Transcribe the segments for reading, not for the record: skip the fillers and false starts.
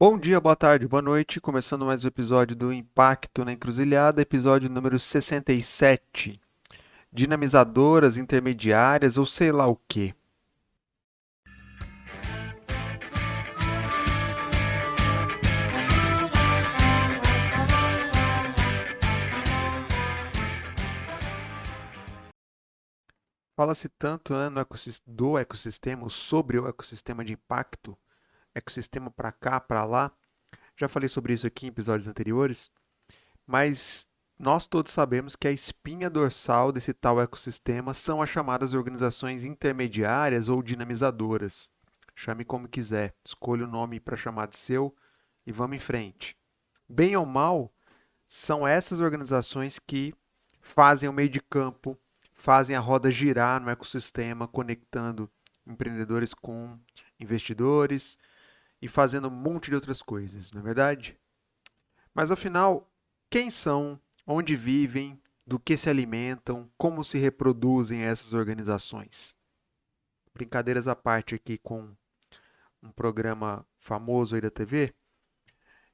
Bom dia, boa tarde, boa noite. Começando mais um episódio do Impacto na Encruzilhada, episódio número 67. Dinamizadoras, intermediárias ou sei lá o quê. Fala-se tanto, né, do ecossistema, ou sobre o ecossistema de impacto, ecossistema para cá, para lá. Já falei sobre isso aqui em episódios anteriores, mas nós todos sabemos que a espinha dorsal desse tal ecossistema são as chamadas organizações intermediárias ou dinamizadoras. Chame como quiser, escolha o nome para chamar de seu e vamos em frente. Bem ou mal, são essas organizações que fazem o meio de campo, fazem a roda girar no ecossistema, conectando empreendedores com investidores e fazendo um monte de outras coisas, não é verdade? Mas afinal, quem são, onde vivem, do que se alimentam, como se reproduzem essas organizações? Brincadeiras à parte aqui com um programa famoso aí da TV.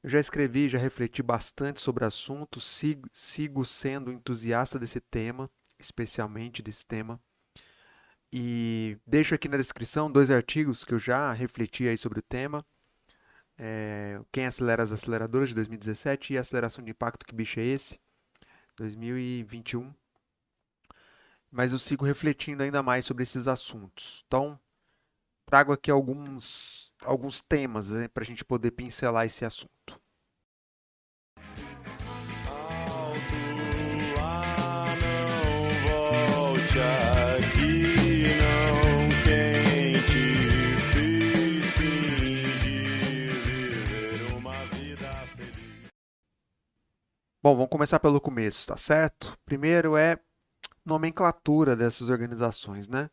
Eu já escrevi, já refleti bastante sobre o assunto, sigo sendo entusiasta desse tema, especialmente desse tema. E deixo aqui na descrição dois artigos que eu já refleti aí sobre o tema. Quem acelera as aceleradoras de 2017 e aceleração de impacto, que bicho é esse? 2021. Mas eu sigo refletindo ainda mais sobre esses assuntos. Então, trago aqui alguns temas, né, para a gente poder pincelar esse assunto. Alto, não volte aqui, não. Quem te fez fingir viver uma vida feliz. Bom, vamos começar pelo começo, tá certo? Primeiro é nomenclatura dessas organizações, né?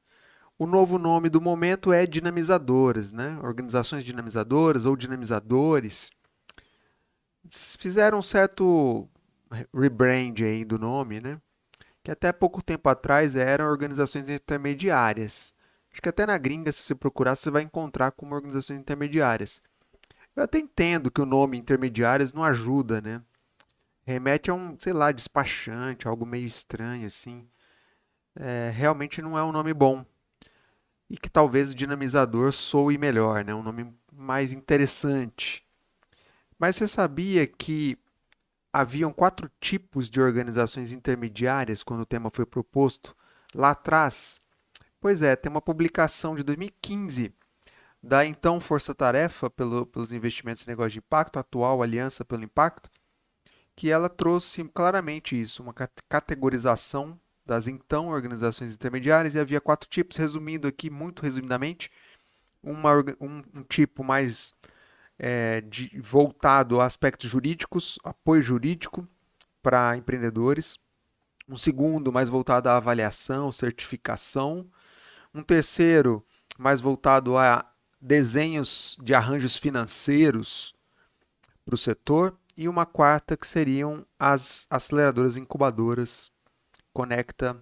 O novo nome do momento é dinamizadoras, né? Organizações dinamizadoras ou dinamizadores. Fizeram um certo rebrand aí do nome, né? Que até pouco tempo atrás eram organizações intermediárias. Acho que até na gringa, se você procurar, você vai encontrar como organizações intermediárias. Eu até entendo que o nome intermediárias não ajuda, né? Remete a um, sei lá, despachante, algo meio estranho assim. Realmente não é um nome bom. E que talvez o dinamizador soe melhor, né? Um nome mais interessante. Mas você sabia que haviam quatro tipos de organizações intermediárias quando o tema foi proposto lá atrás? Pois é, tem uma publicação de 2015 da então Força Tarefa pelos investimentos em negócio de impacto, atual Aliança pelo Impacto, que ela trouxe claramente isso, uma categorização das então organizações intermediárias, e havia quatro tipos, resumindo aqui muito resumidamente, um tipo mais voltado a aspectos jurídicos, apoio jurídico para empreendedores, um segundo mais voltado à avaliação, certificação, um terceiro mais voltado a desenhos de arranjos financeiros para o setor, e uma quarta que seriam as aceleradoras incubadoras, conecta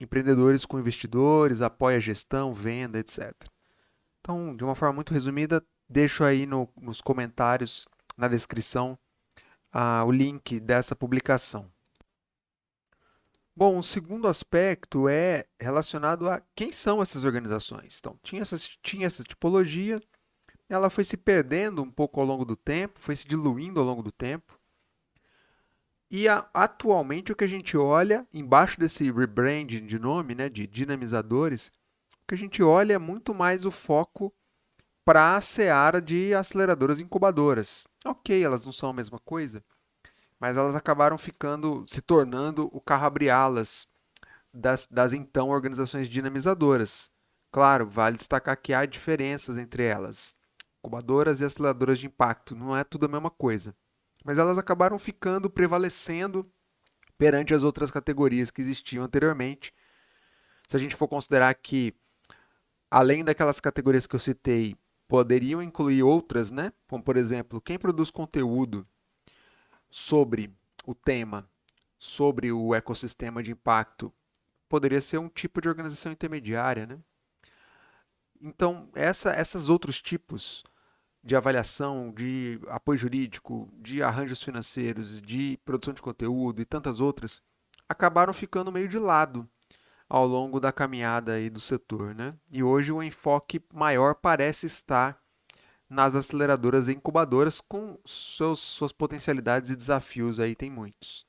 empreendedores com investidores, apoia a gestão, venda, etc. Então, de uma forma muito resumida, deixo aí nos comentários, na descrição, o link dessa publicação. Bom, o segundo aspecto é relacionado a quem são essas organizações. Então, tinha essa tipologia, ela foi se perdendo um pouco ao longo do tempo, foi se diluindo ao longo do tempo. E atualmente o que a gente olha, embaixo desse rebranding de nome, né, de dinamizadores, o que a gente olha é muito mais o foco para a seara de aceleradoras incubadoras. Ok, elas não são a mesma coisa, mas elas acabaram se tornando o carro abre alas das então organizações dinamizadoras. Claro, vale destacar que há diferenças entre elas. Incubadoras e aceleradoras de impacto, não é tudo a mesma coisa. Mas elas acabaram prevalecendo perante as outras categorias que existiam anteriormente. Se a gente for considerar que, além daquelas categorias que eu citei, poderiam incluir outras, né? Como, por exemplo, quem produz conteúdo sobre o tema, sobre o ecossistema de impacto, poderia ser um tipo de organização intermediária, né? Então, esses outros tipos de avaliação, de apoio jurídico, de arranjos financeiros, de produção de conteúdo e tantas outras, acabaram ficando meio de lado ao longo da caminhada aí do setor, né? E hoje o enfoque maior parece estar nas aceleradoras e incubadoras com suas potencialidades e desafios aí tem muitos.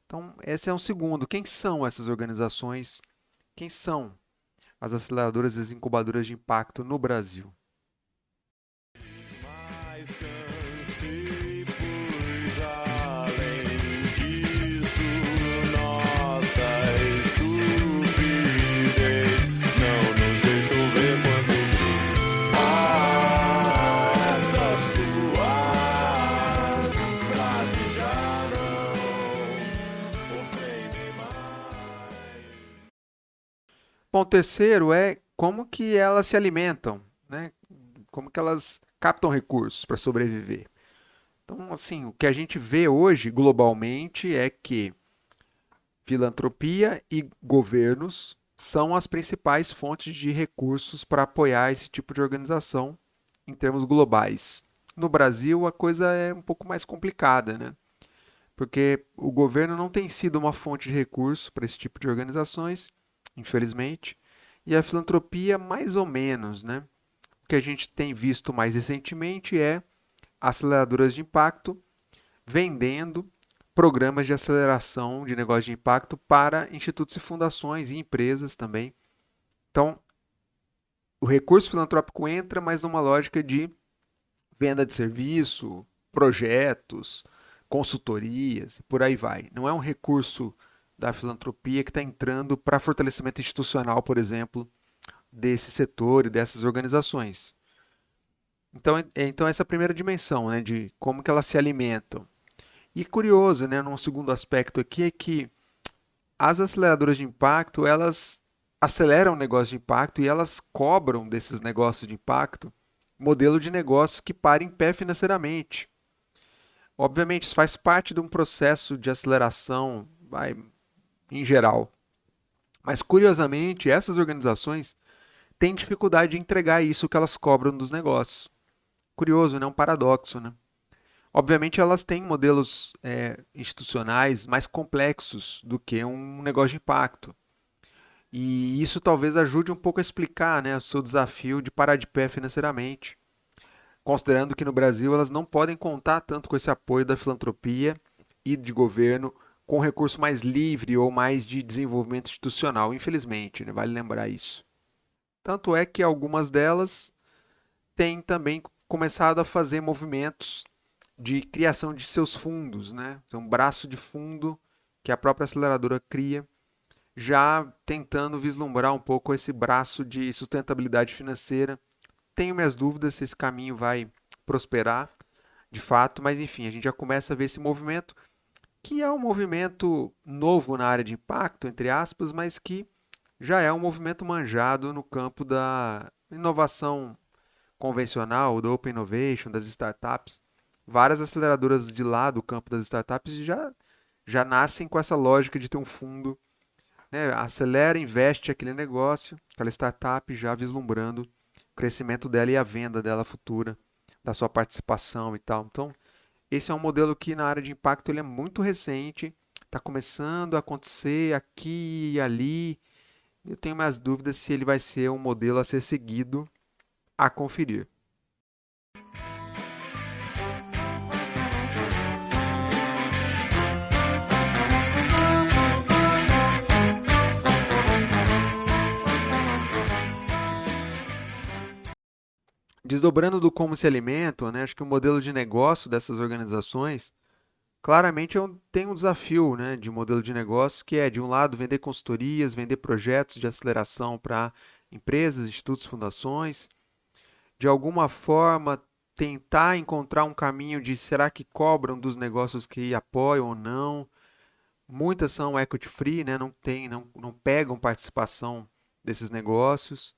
Então, esse é um segundo. Quem são essas organizações? Quem são as aceleradoras e as incubadoras de impacto no Brasil? Mais cansei, pois além disso, nossa estupidez não nos deixou ver quando quis. Essas tuas frases já não ofendem mais. Bom, terceiro é como que elas se alimentam, né? Como que elas captam recursos para sobreviver. Então, assim, o que a gente vê hoje globalmente é que filantropia e governos são as principais fontes de recursos para apoiar esse tipo de organização em termos globais. No Brasil, a coisa é um pouco mais complicada, né? Porque o governo não tem sido uma fonte de recurso para esse tipo de organizações, infelizmente, e a filantropia mais ou menos, né? O que a gente tem visto mais recentemente é aceleradoras de impacto vendendo programas de aceleração de negócio de impacto para institutos e fundações e empresas também. Então, o recurso filantrópico entra, mas numa lógica de venda de serviço, projetos, consultorias, por aí vai. Não é um recurso da filantropia que está entrando para fortalecimento institucional, por exemplo, desse setor e dessas organizações. Então essa é a primeira dimensão, né, de como que elas se alimentam. E curioso, né, num segundo aspecto aqui é que as aceleradoras de impacto, elas aceleram o negócio de impacto e elas cobram desses negócios de impacto modelo de negócio que para em pé financeiramente. Obviamente, isso faz parte de um processo de aceleração, em geral. Mas, curiosamente, essas organizações têm dificuldade de entregar isso que elas cobram dos negócios. Curioso, né? Um paradoxo, né? Obviamente, elas têm modelos institucionais mais complexos do que um negócio de impacto. E isso talvez ajude um pouco a explicar, né, o seu desafio de parar de pé financeiramente, considerando que no Brasil elas não podem contar tanto com esse apoio da filantropia e de governo com recurso mais livre ou mais de desenvolvimento institucional, infelizmente, né? Vale lembrar isso. Tanto é que algumas delas têm também começado a fazer movimentos de criação de seus fundos, né? É um braço de fundo que a própria aceleradora cria, já tentando vislumbrar um pouco esse braço de sustentabilidade financeira. Tenho minhas dúvidas se esse caminho vai prosperar de fato, mas enfim, a gente já começa a ver esse movimento, que é um movimento novo na área de impacto, entre aspas, mas que já é um movimento manjado no campo da inovação convencional, do Open Innovation, das startups. Várias aceleradoras de lá do campo das startups já nascem com essa lógica de ter um fundo, né? Acelera, investe aquele negócio, aquela startup já vislumbrando o crescimento dela e a venda dela futura, da sua participação e tal. Então, esse é um modelo que na área de impacto ele é muito recente, está começando a acontecer aqui e ali. Eu tenho minhas dúvidas se ele vai ser um modelo a ser seguido, a conferir. Desdobrando do como se alimentam, né, acho que o modelo de negócio dessas organizações claramente tem um desafio, né, de modelo de negócio que é, de um lado, vender consultorias, vender projetos de aceleração para empresas, institutos, fundações, de alguma forma tentar encontrar um caminho de será que cobram dos negócios que apoiam ou não. Muitas são equity free, né, não pegam participação desses negócios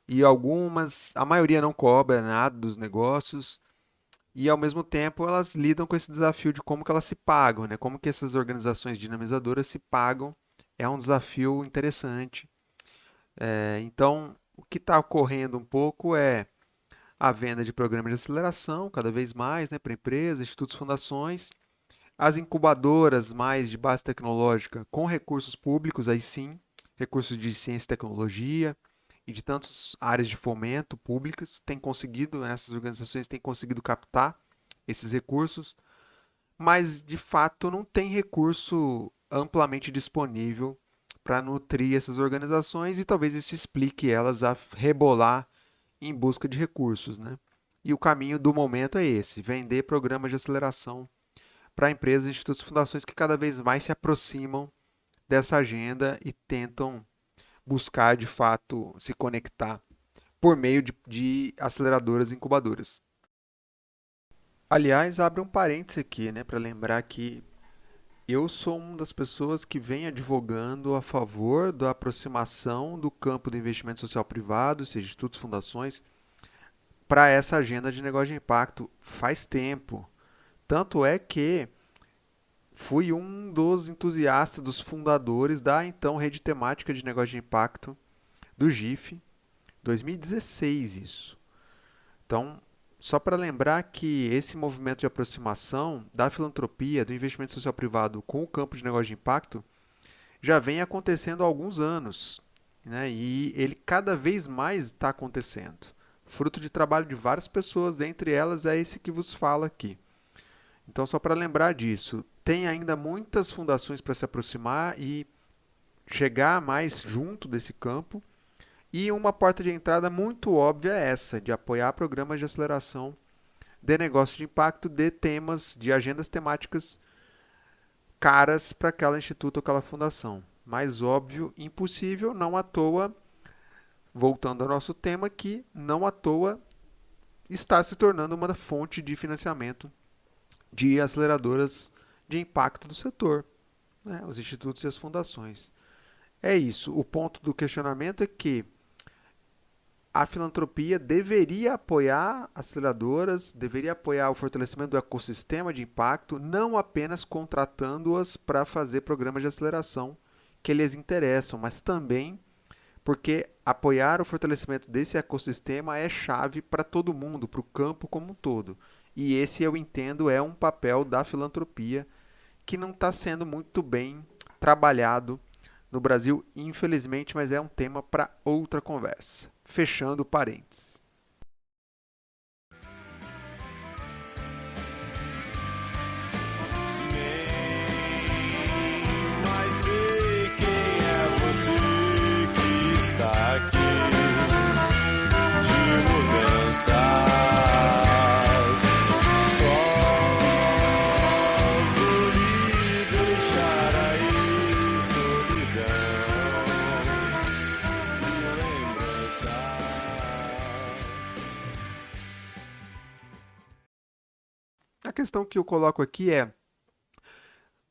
e algumas, a maioria não cobra nada dos negócios e ao mesmo tempo elas lidam com esse desafio de como que elas se pagam, né? Como que essas organizações dinamizadoras se pagam é um desafio interessante. Então, o que está ocorrendo um pouco é a venda de programas de aceleração, cada vez mais, né, para empresas, institutos, fundações, as incubadoras mais de base tecnológica com recursos públicos, aí sim, recursos de ciência e tecnologia e de tantas áreas de fomento públicas, têm conseguido, essas organizações têm conseguido captar esses recursos, mas de fato não tem recurso amplamente disponível para nutrir essas organizações e talvez isso explique elas a rebolar em busca de recursos, né? E o caminho do momento é esse: vender programas de aceleração para empresas, institutos e fundações que cada vez mais se aproximam dessa agenda e tentam buscar de fato se conectar por meio de aceleradoras e incubadoras. Aliás, abre um parênteses aqui, né, para lembrar que eu sou uma das pessoas que vem advogando a favor da aproximação do campo do investimento social privado, seja institutos, fundações, para essa agenda de negócio de impacto faz tempo. Tanto é que fui um dos entusiastas, dos fundadores da então rede temática de negócio de impacto do GIF, 2016 isso. Então, só para lembrar que esse movimento de aproximação da filantropia, do investimento social privado com o campo de negócio de impacto, já vem acontecendo há alguns anos, né? E ele cada vez mais está acontecendo. Fruto de trabalho de várias pessoas, dentre elas é esse que vos fala aqui. Então, só para lembrar disso, tem ainda muitas fundações para se aproximar e chegar mais junto desse campo. E uma porta de entrada muito óbvia é essa, de apoiar programas de aceleração de negócio de impacto de temas, de agendas temáticas caras para aquela instituto ou aquela fundação. Mais óbvio, impossível, não à toa, voltando ao nosso tema, que não à toa está se tornando uma fonte de financiamento de aceleradoras de impacto do setor, né? Os institutos e as fundações. É isso. O ponto do questionamento é que a filantropia deveria apoiar aceleradoras, deveria apoiar o fortalecimento do ecossistema de impacto, não apenas contratando-as para fazer programas de aceleração que lhes interessam, mas também porque apoiar o fortalecimento desse ecossistema é chave para todo mundo, para o campo como um todo. E esse, eu entendo, é um papel da filantropia que não está sendo muito bem trabalhado no Brasil, infelizmente, mas é um tema para outra conversa. Fechando parênteses. Mas sei quem é você que está aqui de mudanças. Só vou lhe deixar aí solidão e lembranças. A questão que eu coloco aqui é: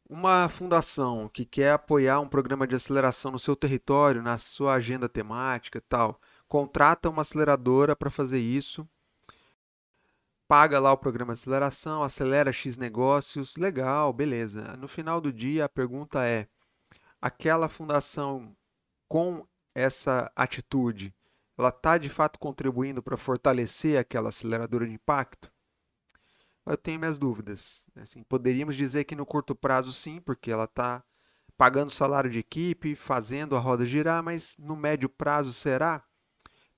uma fundação que quer apoiar um programa de aceleração no seu território, na sua agenda temática e tal, contrata uma aceleradora para fazer isso, paga lá o programa de aceleração, acelera X negócios, legal, beleza. No final do dia, a pergunta é: aquela fundação com essa atitude, ela está de fato contribuindo para fortalecer aquela aceleradora de impacto? Eu tenho minhas dúvidas. Assim, poderíamos dizer que no curto prazo sim, porque ela está pagando salário de equipe, fazendo a roda girar, mas no médio prazo será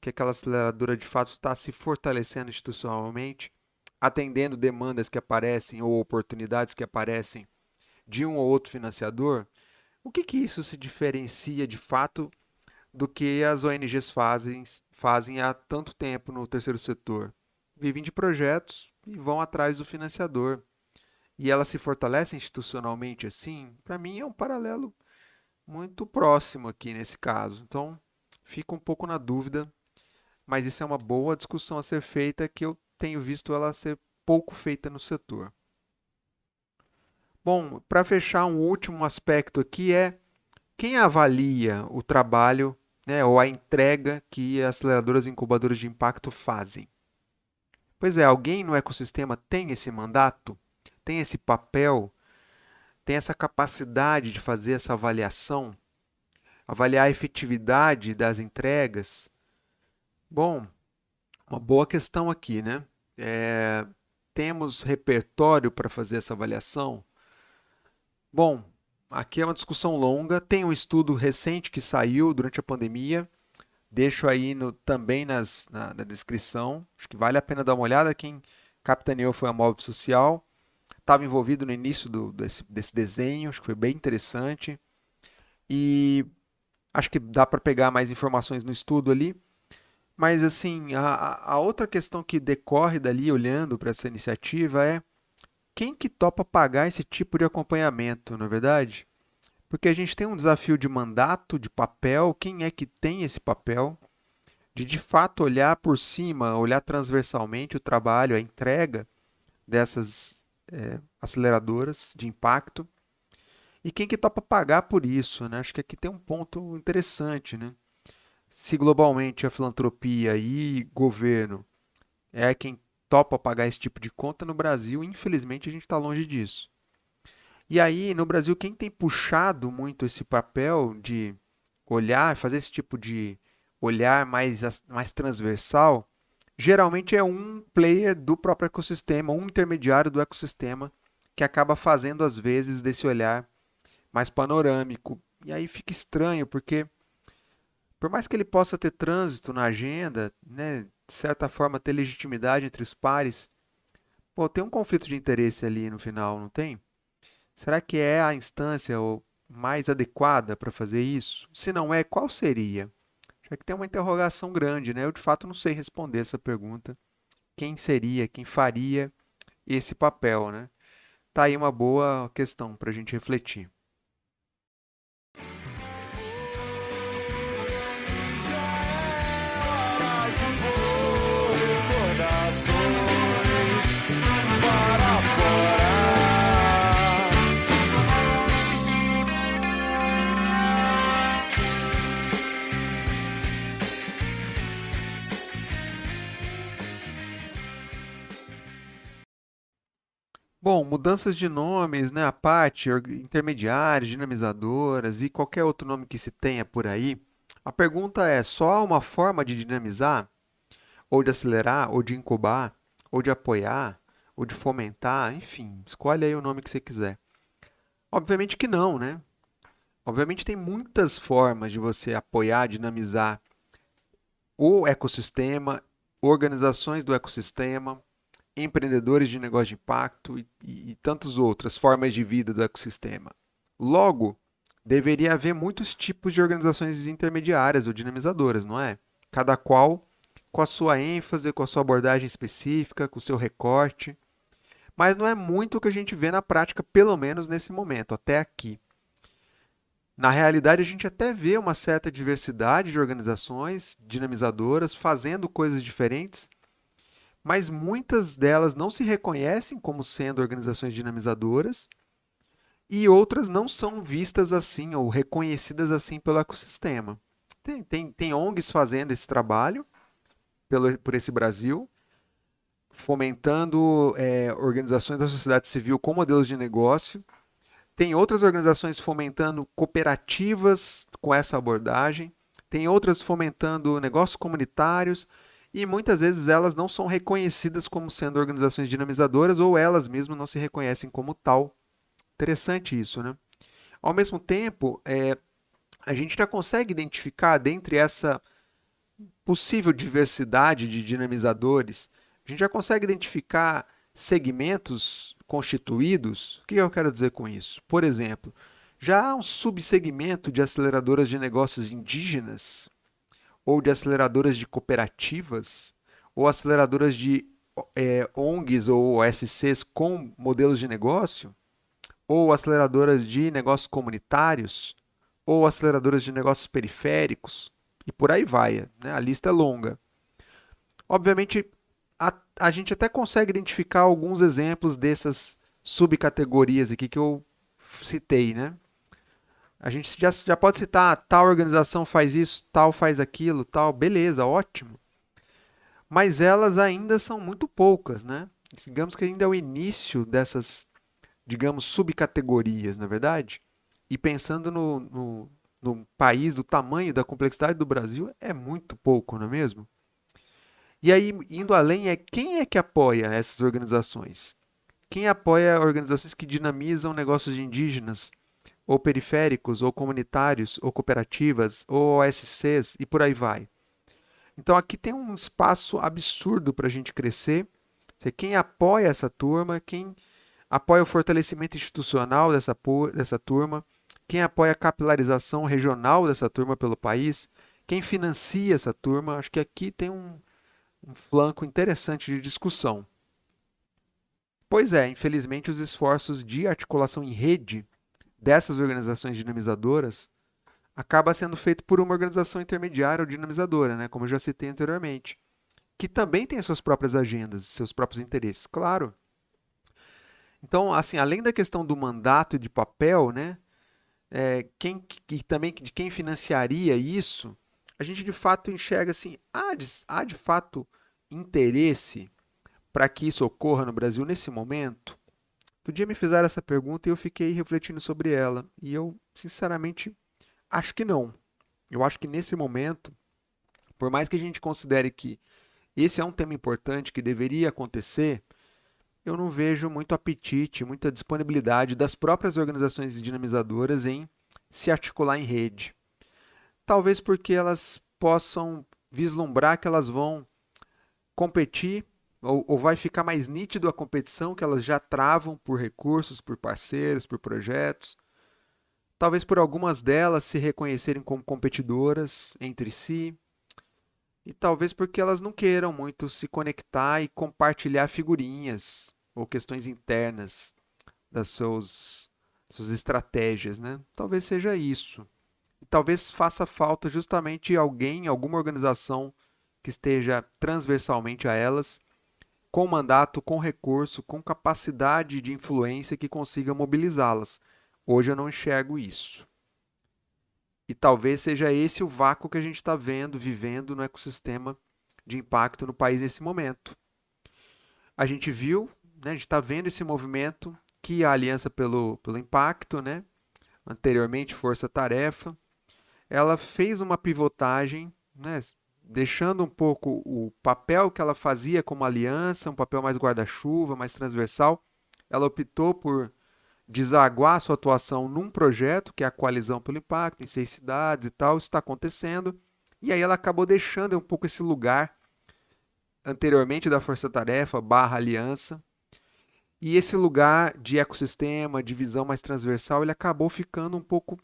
que aquela aceleradora de fato está se fortalecendo institucionalmente, atendendo demandas que aparecem ou oportunidades que aparecem de um ou outro financiador? O que isso se diferencia de fato do que as ONGs fazem há tanto tempo no terceiro setor? Vivem de projetos e vão atrás do financiador. E elas se fortalecem institucionalmente assim? Para mim é um paralelo muito próximo aqui nesse caso. Então, fico um pouco na dúvida, mas isso é uma boa discussão a ser feita que eu tenho visto ela ser pouco feita no setor. Bom, para fechar, um último aspecto aqui é quem avalia o trabalho, né, ou a entrega que as aceleradoras e incubadoras de impacto fazem. Pois é, alguém no ecossistema tem esse mandato, tem esse papel, tem essa capacidade de fazer essa avaliação, avaliar a efetividade das entregas? Bom, Uma boa questão aqui, né? É, temos repertório para fazer essa avaliação? Bom, aqui é uma discussão longa. Tem um estudo recente que saiu durante a pandemia. Deixo aí também na descrição. Acho que vale a pena dar uma olhada. Quem capitaneou foi a Móvel Social. Estava envolvido no início desse desenho. Acho que foi bem interessante. E acho que dá para pegar mais informações no estudo ali. Mas, assim, a outra questão que decorre dali, olhando para essa iniciativa, é quem que topa pagar esse tipo de acompanhamento, não é verdade? Porque a gente tem um desafio de mandato, de papel, quem é que tem esse papel? De fato olhar por cima, olhar transversalmente o trabalho, a entrega dessas aceleradoras de impacto. E quem que topa pagar por isso, né? Acho que aqui tem um ponto interessante, né? Se globalmente a filantropia e governo é quem topa pagar esse tipo de conta, no Brasil, infelizmente, a gente está longe disso. E aí, no Brasil, quem tem puxado muito esse papel de olhar, fazer esse tipo de olhar mais transversal, geralmente é um player do próprio ecossistema, um intermediário do ecossistema, que acaba fazendo, às vezes, desse olhar mais panorâmico. E aí fica estranho, porque por mais que ele possa ter trânsito na agenda, né, de certa forma ter legitimidade entre os pares, pô, tem um conflito de interesse ali no final, não tem? Será que é a instância mais adequada para fazer isso? Se não é, qual seria? Já que tem uma interrogação grande, né? Eu de fato não sei responder essa pergunta. Quem seria, quem faria esse papel, né? Tá aí uma boa questão para a gente refletir. Recordações para fora. Bom, mudanças de nomes, né? A parte, intermediárias, dinamizadoras e qualquer outro nome que se tenha por aí. A pergunta é: só há uma forma de dinamizar, ou de acelerar, ou de incubar, ou de apoiar, ou de fomentar? Enfim, escolhe aí o nome que você quiser. Obviamente que não, né? Obviamente tem muitas formas de você apoiar, dinamizar o ecossistema, organizações do ecossistema, empreendedores de negócio de impacto e tantas outras formas de vida do ecossistema. Logo, deveria haver muitos tipos de organizações intermediárias ou dinamizadoras, não é? Cada qual com a sua ênfase, com a sua abordagem específica, com o seu recorte. Mas não é muito o que a gente vê na prática, pelo menos nesse momento, até aqui. Na realidade, a gente até vê uma certa diversidade de organizações dinamizadoras fazendo coisas diferentes, mas muitas delas não se reconhecem como sendo organizações dinamizadoras e outras não são vistas assim ou reconhecidas assim pelo ecossistema. Tem ONGs fazendo esse trabalho por esse Brasil, fomentando organizações da sociedade civil com modelos de negócio. Tem outras organizações fomentando cooperativas com essa abordagem. Tem outras fomentando negócios comunitários. E muitas vezes elas não são reconhecidas como sendo organizações dinamizadoras ou elas mesmas não se reconhecem como tal. Interessante isso, né? Ao mesmo tempo, a gente já consegue identificar dentre essa possível diversidade de dinamizadores, a gente já consegue identificar segmentos constituídos. O que eu quero dizer com isso? Por exemplo, já há um subsegmento de aceleradoras de negócios indígenas, ou de aceleradoras de cooperativas, ou aceleradoras de ONGs ou OSCs com modelos de negócio, ou aceleradoras de negócios comunitários, ou aceleradoras de negócios periféricos, e por aí vai, né? A lista é longa. Obviamente, a gente até consegue identificar alguns exemplos dessas subcategorias aqui que eu citei, né? A gente já pode citar, tal organização faz isso, tal faz aquilo, tal, beleza, ótimo. Mas elas ainda são muito poucas, né? Digamos que ainda é o início dessas, digamos, subcategorias, na verdade. E pensando no país, do tamanho, da complexidade do Brasil, é muito pouco, não é mesmo? E aí, indo além, quem é que apoia essas organizações? Quem apoia organizações que dinamizam negócios de indígenas, ou periféricos, ou comunitários, ou cooperativas, ou OSCs e por aí vai? Então aqui tem um espaço absurdo para a gente crescer. Quem apoia essa turma, quem apoia o fortalecimento institucional dessa turma, quem apoia a capilarização regional dessa turma pelo país, quem financia essa turma, acho que aqui tem um flanco interessante de discussão. Pois é, infelizmente os esforços de articulação em rede dessas organizações dinamizadoras acaba sendo feito por uma organização intermediária ou dinamizadora, né, como eu já citei anteriormente, que também tem as suas próprias agendas, seus próprios interesses, claro. Então, assim, além da questão do mandato e de papel, né, também de quem financiaria isso, a gente de fato enxerga assim, há de fato interesse para que isso ocorra no Brasil nesse momento? Outro dia me fizeram essa pergunta e eu fiquei refletindo sobre ela. E eu, sinceramente, acho que não. Eu acho que nesse momento, por mais que a gente considere que esse é um tema importante que deveria acontecer, eu não vejo muito apetite, muita disponibilidade das próprias organizações dinamizadoras em se articular em rede. Talvez porque elas possam vislumbrar que elas vão competir ou vai ficar mais nítido a competição que elas já travam por recursos, por parceiros, por projetos. Talvez por algumas delas se reconhecerem como competidoras entre si. E talvez porque elas não queiram muito se conectar e compartilhar figurinhas ou questões internas das suas estratégias, né? Talvez seja isso. E talvez faça falta justamente alguém, alguma organização que esteja transversalmente a elas, com mandato, com recurso, com capacidade de influência que consiga mobilizá-las. Hoje eu não enxergo isso. E talvez seja esse o vácuo que a gente está vendo, vivendo no ecossistema de impacto no país nesse momento. A gente viu, né, a gente está vendo esse movimento que a Aliança pelo Impacto, né, anteriormente Força Tarefa, ela fez uma pivotagem, né, deixando um pouco o papel que ela fazia como aliança, um papel mais guarda-chuva, mais transversal. Ela optou por desaguar sua atuação num projeto, que é a Coalizão pelo Impacto, em 6 cidades e tal, isso está acontecendo. E aí ela acabou deixando um pouco esse lugar anteriormente da Força Tarefa barra Aliança. E esse lugar de ecossistema, de visão mais transversal, ele acabou ficando um pouco,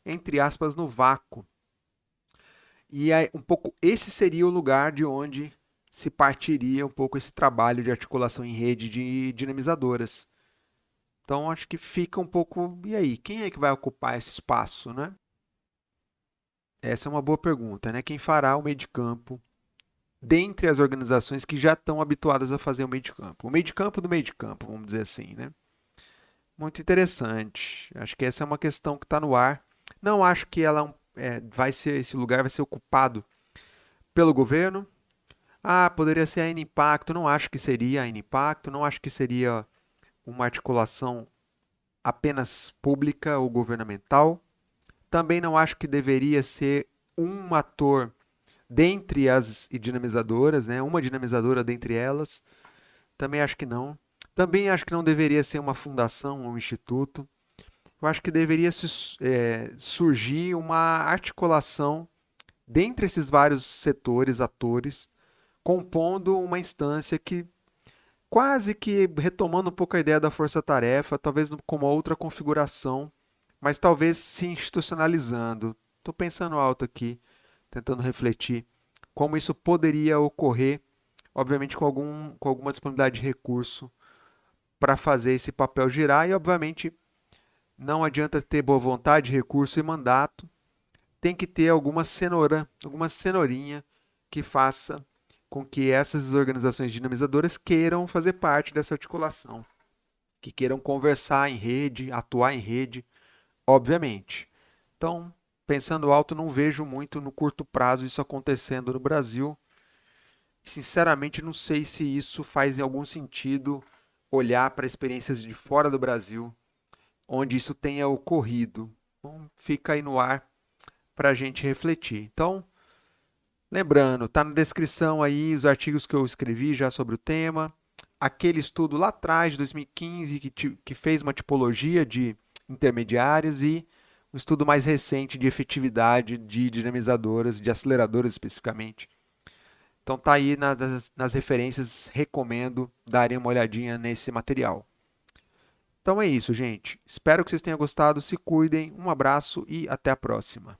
entre aspas, no vácuo. E aí, um pouco esse seria o lugar de onde se partiria um pouco esse trabalho de articulação em rede de dinamizadoras. Então acho que fica um pouco. E aí, quem é que vai ocupar esse espaço, né? Essa é uma boa pergunta, né? Quem fará o meio de campo dentre as organizações que já estão habituadas a fazer o meio de campo? O meio de campo do meio de campo, vamos dizer assim, né? Muito interessante. Acho que essa é uma questão que está no ar. Não acho que ela vai ser esse lugar vai ser ocupado pelo governo. Ah, poderia ser a N Impacto. Não acho que seria a N Impacto. Não acho que seria uma articulação apenas pública ou governamental. Também não acho que deveria ser um ator dentre as dinamizadoras, né? Uma dinamizadora dentre elas. Também acho que não. Também acho que não deveria ser uma fundação ou um instituto. Eu acho que deveria surgir uma articulação dentre esses vários setores, atores, compondo uma instância que quase que retomando um pouco a ideia da força-tarefa, talvez com uma outra configuração, mas talvez se institucionalizando. Estou pensando alto aqui, tentando refletir como isso poderia ocorrer, obviamente com alguma disponibilidade de recurso para fazer esse papel girar e, obviamente, não adianta ter boa vontade, recurso e mandato, tem que ter alguma cenoura, alguma cenourinha que faça com que essas organizações dinamizadoras queiram fazer parte dessa articulação, que queiram conversar em rede, atuar em rede, obviamente. Então, pensando alto, não vejo muito no curto prazo isso acontecendo no Brasil. Sinceramente, não sei se isso faz em algum sentido olhar para experiências de fora do Brasil, onde isso tenha ocorrido. Então, fica aí no ar para a gente refletir. Então, Lembrando, tá na descrição aí os artigos que eu escrevi já sobre o tema. Aquele estudo lá atrás, de 2015, que fez uma tipologia de intermediários e um estudo mais recente de efetividade de dinamizadoras, de aceleradoras especificamente. Então tá aí nas referências, recomendo darem uma olhadinha nesse material. Então é isso, gente. Espero que vocês tenham gostado, se cuidem, um abraço e até a próxima.